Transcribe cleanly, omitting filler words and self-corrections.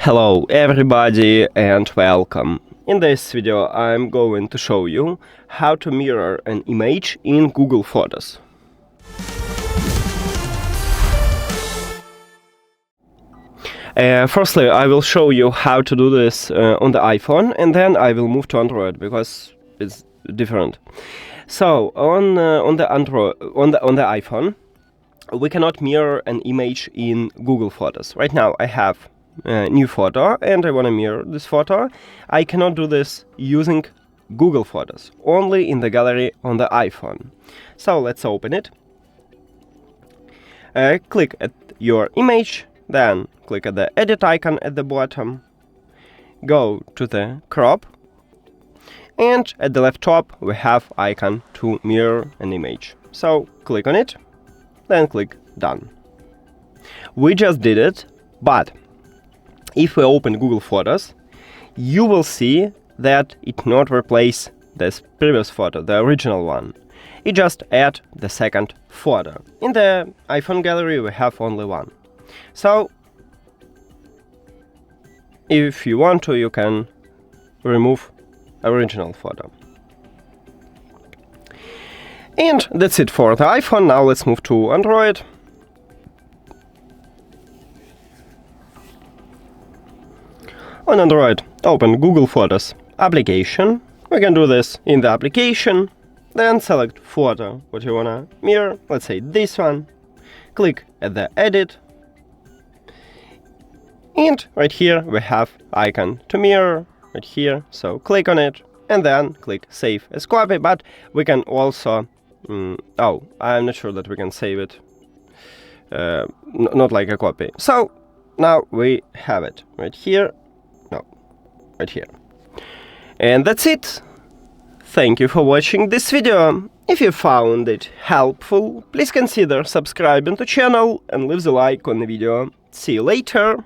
Hello everybody and welcome. In this video I'm going to show you how to mirror an image in Google Photos. Firstly, I will show you how to do this on the iPhone, and then I will move to Android because it's different. So on the iPhone, we cannot mirror an image in Google Photos. Right now I have a new photo and I want to mirror this photo. I cannot do this using Google Photos, only in the gallery on the iPhone. So let's open it. Click at your image, then click at the edit icon at the bottom. Go to the crop, and at the left top we have icon to mirror an image. So click on it, then click done. We just did it, but if we open Google Photos, you will see that it not replace this previous photo, the original one. It just add the second photo. In the iPhone gallery we have only one. So if you want to, you can remove original photo. And that's it for the iPhone. Now let's move to Android. On Android, open Google Photos application. We can do this in the application. Then select photo, what you wanna mirror. Let's say this one. Click at the edit. And right here we have icon to mirror, right here. So click on it and then click save as copy, but we can also I'm not sure that we can save it, not like a copy. So now we have it right here, right here. And that's it. Thank you for watching this video. If you found it helpful, please consider subscribing to the channel and leave the like on the video. See you later.